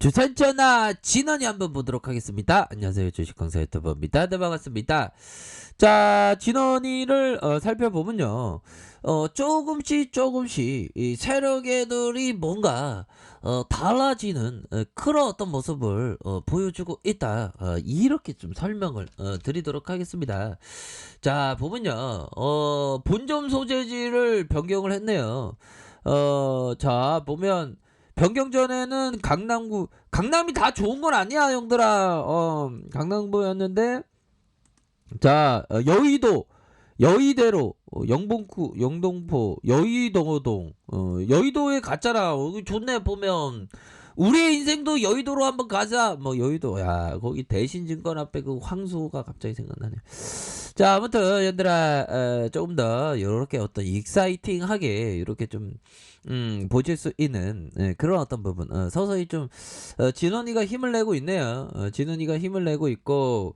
주산전화 진원이 한번 보도록 하겠습니다. 안녕하세요. 주식강사 유튜버입니다. 네, 반갑습니다. 자, 진원이를 살펴보면요. 조금씩 이 세력애들이 뭔가 달라지는 그런 어떤 모습을 보여주고 있다. 이렇게 좀 설명을 드리도록 하겠습니다. 자, 보면요. 본점 소재지를 변경을 했네요. 자, 보면 변경 전에는 강남이 다 좋은 건 아니야, 형들아. 강남구였는데, 자, 여의대로, 영봉구, 영동포, 여의도동, 여의도에 갔잖아. 여기 좋네, 보면. 우리의 인생도 여의도로 한번 가자. 뭐, 여의도, 야, 거기 대신증권 앞에 그 황소가 갑자기 생각나네. 자, 아무튼, 얘들아, 조금 더, 요렇게 어떤 익사이팅하게, 이렇게 좀, 보실 수 있는, 그런 어떤 부분, 서서히 좀, 진원이가 힘을 내고 있네요. 진원이가 힘을 내고 있고,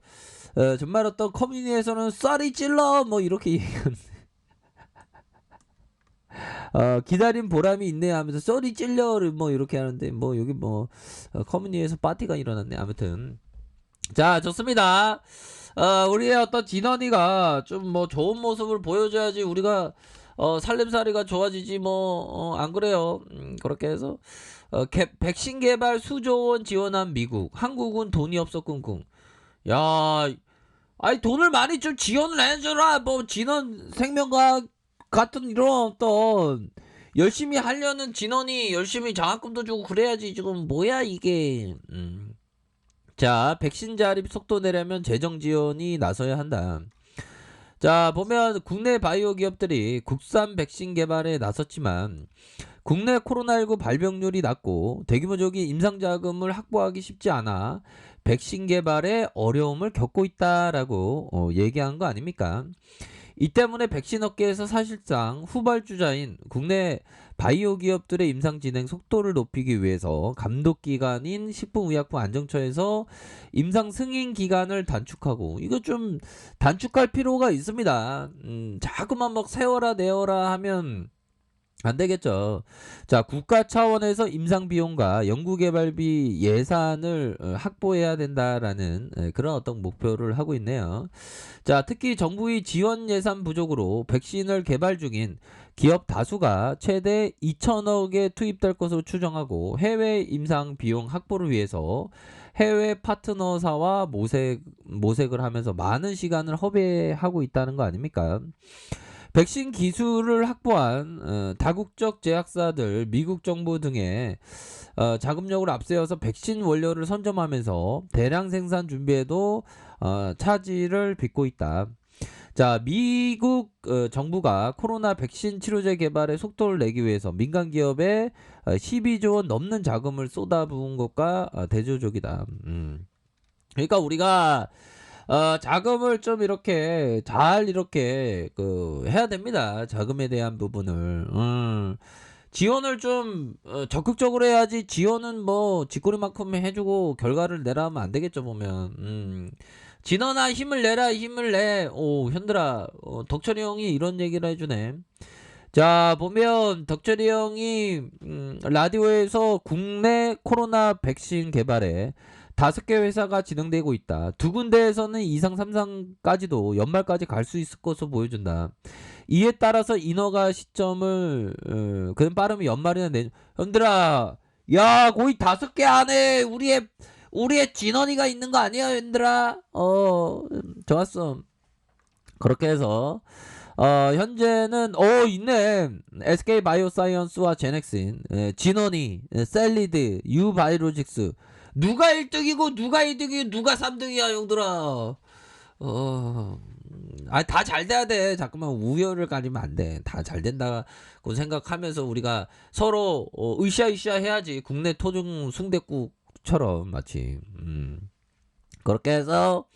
정말 어떤 커뮤니티에서는 쌀이 찔러! 뭐, 이렇게 얘기하는, 기다린 보람이 있네 하면서 썰이 찔려를 뭐 이렇게 하는데 뭐 여기 뭐 커뮤니티에서 파티가 일어났네. 아무튼 자, 좋습니다. 우리의 어떤 진원이가 좀 뭐 좋은 모습을 보여줘야지 우리가 살림살이가 좋아지지 뭐 안 그래요. 그렇게 해서 백신 개발 수조 원 지원한 미국, 한국은 돈이 없어 꿍꿍. 야, 아니 돈을 많이 좀 지원을 해줘라. 뭐 진원 생명과학 같은 이런 어떤 열심히 하려는 진원이 열심히 장학금도 주고 그래야지. 지금 뭐야 이게. 자, 백신 자립 속도 내려면 재정 지원이 나서야 한다. 자, 보면 국내 바이오 기업들이 국산 백신 개발에 나섰지만 국내 코로나19 발병률이 낮고 대규모적인 임상 자금을 확보하기 쉽지 않아 백신 개발에 어려움을 겪고 있다라고 얘기한 거 아닙니까? 이 때문에 백신 업계에서 사실상 후발주자인 국내 바이오 기업들의 임상 진행 속도를 높이기 위해서 감독 기관인 식품의약품 안정처에서 임상 승인 기간을 단축하고, 이거 좀 단축할 필요가 있습니다. 자꾸만 막 세워라 내어라 하면 안 되겠죠. 자, 국가 차원에서 임상 비용과 연구개발비 예산을 확보해야 된다라는 그런 어떤 목표를 하고 있네요. 자, 특히 정부의 지원 예산 부족으로 백신을 개발 중인 기업 다수가 최대 2천억에 투입될 것으로 추정하고, 해외 임상 비용 확보를 위해서 해외 파트너사와 모색을 하면서 많은 시간을 허비하고 있다는 거 아닙니까? 백신 기술을 확보한 다국적 제약사들, 미국 정부 등의 자금력을 앞세워서 백신 원료를 선점하면서 대량 생산 준비에도 차질을 빚고 있다. 자, 미국 정부가 코로나 백신 치료제 개발에 속도를 내기 위해서 민간 기업에 12조 원 넘는 자금을 쏟아부은 것과 대조적이다. 그러니까 우리가 자금을 좀 이렇게 잘 이렇게 해야 됩니다. 자금에 대한 부분을. 지원을 좀 적극적으로 해야지. 지원은 뭐 쥐꼬리만큼 해주고 결과를 내라 하면 안 되겠죠, 보면. 진원아, 힘을 내라, 힘을 내. 오, 현들아, 덕철이 형이 이런 얘기를 해주네. 자, 보면 덕철이 형이 라디오에서 국내 코로나 백신 개발에 5개 회사가 진행되고 있다. 2군데에서는 2상, 3상까지도 연말까지 갈 수 있을 것으로 보여준다. 이에 따라서 인허가 시점을 그는 빠르면 연말이나 내년. 현들아, 야, 거의 5개 안에 우리의 진원이가 있는 거 아니야, 현들아? 좋았어. 그렇게 해서 현재는 있네. SK 바이오사이언스와 제넥신, 진원이, 셀리드, 유바이로직스. 누가 1등이고 누가 2등이고 누가 3등이야, 형들아. 다 잘 돼야 돼. 자꾸만 우열을 가리면 안 돼. 다 잘 된다고 생각하면서 우리가 서로 으쌰으쌰 해야지. 국내 토종 순댓국처럼 마치. 그렇게 해서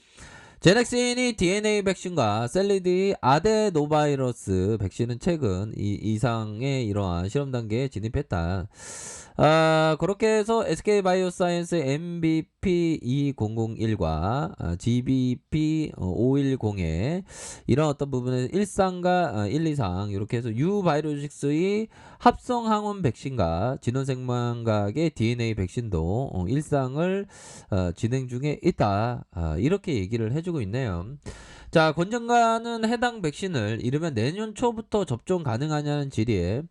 제넥신이 DNA 백신과 셀리드의 아데노바이러스 백신은 최근 이상의 이러한 실험 단계에 진입했다. 그렇게 해서 SK 바이오사이언스 GBP2001과 GBP 510의 이런 어떤 부분에 13과 1, 2상 이렇게 해서 유바이오로직스의 합성 항원 백신과 진원생명과학의 DNA 백신도 일상을 진행 중에 있다. 이렇게 얘기를 해주고 있네요. 자, 권장관은 해당 백신을 이르면 내년 초부터 접종 가능하냐는 질의에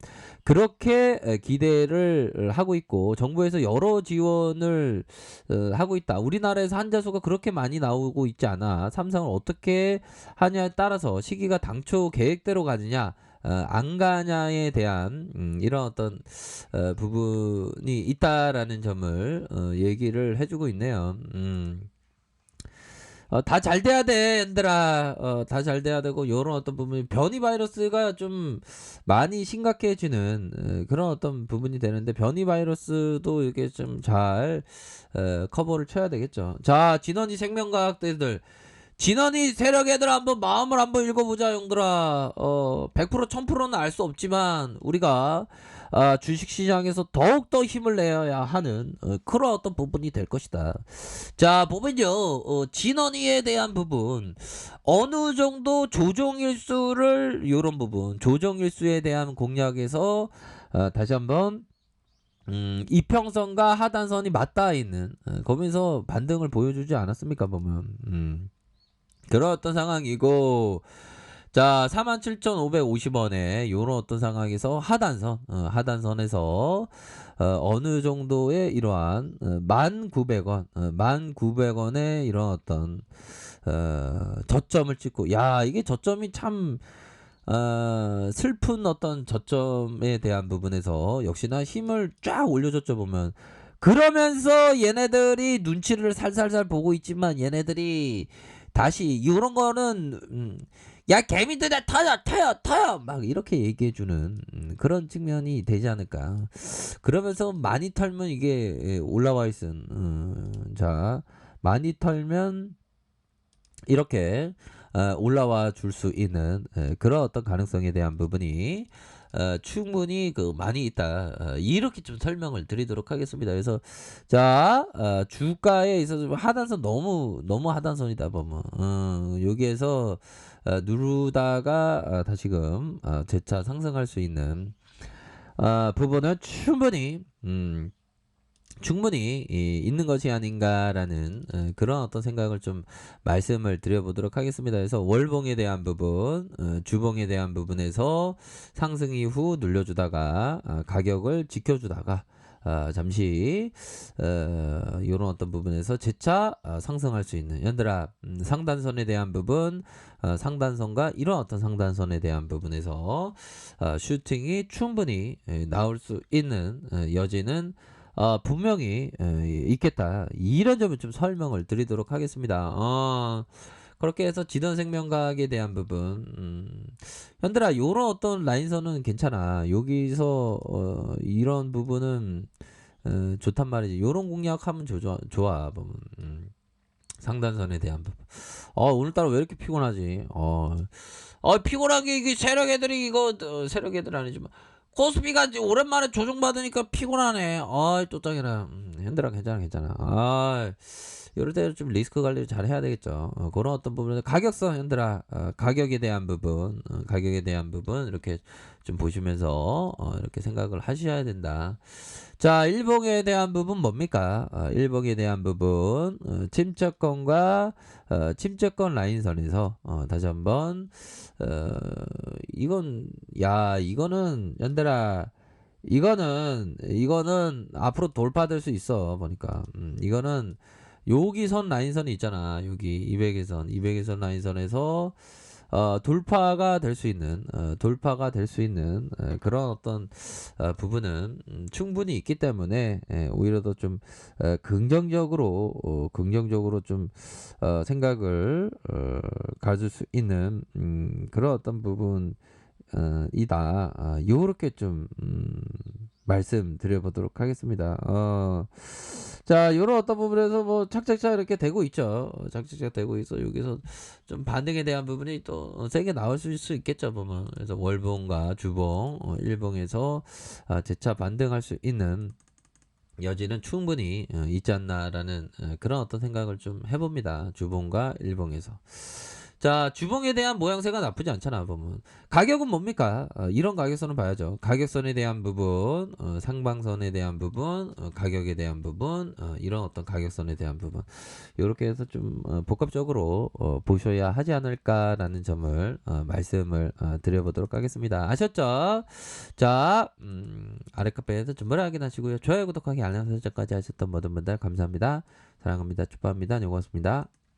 그렇게 기대를 하고 있고 정부에서 여러 지원을 하고 있다. 우리나라에서 환자 수가 그렇게 많이 나오고 있지 않아. 삼상을 어떻게 하냐에 따라서 시기가 당초 계획대로 가느냐 안 가냐에 대한 이런 어떤 부분이 있다라는 점을 얘기를 해주고 있네요. 다 잘 돼야 돼, 얘들아. 다 잘 돼야 되고, 요런 어떤 부분이, 변이 바이러스가 좀 많이 심각해지는, 그런 어떤 부분이 되는데, 변이 바이러스도 이렇게 좀 잘, 커버를 쳐야 되겠죠. 자, 진원이 생명과학대들. 진원이 세력 애들 한번 마음을 한번 읽어보자, 형들아. 100% 1000%는 알 수 없지만, 우리가, 주식시장에서 더욱더 힘을 내야 하는 그런 어떤 부분이 될 것이다. 자, 보면요, 진원이에 대한 부분, 어느 정도 조정일수를, 요런 부분, 조정일수에 대한 공략에서, 다시 한번, 이평선과 하단선이 맞닿아 있는, 거기서 반등을 보여주지 않았습니까, 보면. 그런 어떤 상황이고, 자, 47,550원에 요런 어떤 상황에서 하단선에서 어느 정도의 이러한 1,900원, 1,900원의 이런 어떤 저점을 찍고, 야, 이게 저점이 참 슬픈 어떤 저점에 대한 부분에서 역시나 힘을 쫙 올려줬죠 보면. 그러면서 얘네들이 눈치를 살살살 보고 있지만 얘네들이 다시 이런 거는 야 개미들아 터요 막 이렇게 얘기해주는 그런 측면이 되지 않을까. 그러면서 많이 털면 이게 올라와 있은 자 많이 털면 이렇게 올라와 줄 수 있는 그런 어떤 가능성에 대한 부분이 충분히 많이 있다. 이렇게 좀 설명을 드리도록 하겠습니다. 그래서 자 주가에 있어서 하단선 너무 하단선이다 보면 여기에서 누르다가 다시금 재차 상승할 수 있는 부분은 충분히 있는 것이 아닌가라는 그런 어떤 생각을 좀 말씀을 드려보도록 하겠습니다. 그래서 월봉에 대한 부분, 주봉에 대한 부분에서 상승 이후 눌려주다가 가격을 지켜주다가 잠시 이런 어떤 부분에서 재차 상승할 수 있는 연들아 상단선에 대한 부분 상단선과 이런 어떤 상단선에 대한 부분에서 슈팅이 충분히 나올 수 있는 여지는 분명히 있겠다. 이런 점을 좀 설명을 드리도록 하겠습니다. 그렇게 해서 진원생명과학에 대한 부분 현들아 요런 어떤 라인선은 괜찮아. 여기서 이런 부분은 좋단 말이지. 요런 공략하면 좋아 보면 상단선에 대한 부분. 오늘따라 왜 이렇게 피곤하지? 피곤한 게 이게 세력 애들이 이거 세력 애들 아니지만 코스피가 이제 오랜만에 조정받으니까 피곤하네. 또 짱이라. 현들아 괜찮아. 이럴 때 좀 리스크 관리를 잘 해야 되겠죠. 그런 어떤 부분에서 가격선 현들아 가격에 대한 부분 이렇게 좀 보시면서 이렇게 생각을 하셔야 된다. 자, 일봉에 대한 부분 뭡니까? 일봉에 대한 부분 침체권과 침체권 라인선에서 다시 한번 이거는 연들아 이거는 앞으로 돌파될 수 있어 보니까 이거는 여기 선 라인선이 있잖아. 여기 200선 라인선에서 돌파가 될 수 있는 그런 어떤 부분은 충분히 있기 때문에 오히려 더 좀 긍정적으로 좀 생각을 가질 수 있는 그런 어떤 부분 이다. 요렇게 좀 말씀드려보도록 하겠습니다. 자, 요런 어떤 부분에서 뭐 착착착 이렇게 되고 있죠. 착착착 되고 있어. 여기서 좀 반등에 대한 부분이 또 세게 나올 수 있겠죠, 보면. 그래서 월봉과 주봉, 일봉에서 재차 반등할 수 있는 여지는 충분히 있지 않나라는 그런 어떤 생각을 좀 해봅니다. 주봉과 일봉에서. 자, 주봉에 대한 모양새가 나쁘지 않잖아 보면. 가격은 뭡니까? 이런 가격선을 봐야죠. 가격선에 대한 부분, 상방선에 대한 부분, 가격에 대한 부분, 이런 어떤 가격선에 대한 부분. 이렇게 해서 좀 복합적으로 보셔야 하지 않을까라는 점을 말씀을 드려보도록 하겠습니다. 아셨죠? 자, 아래 카페에서 좀 뭐라 확인하시고요. 좋아요, 구독하기, 알람 설정까지 하셨던 모든 분들 감사합니다. 사랑합니다. 축복합니다. 고맙습니다.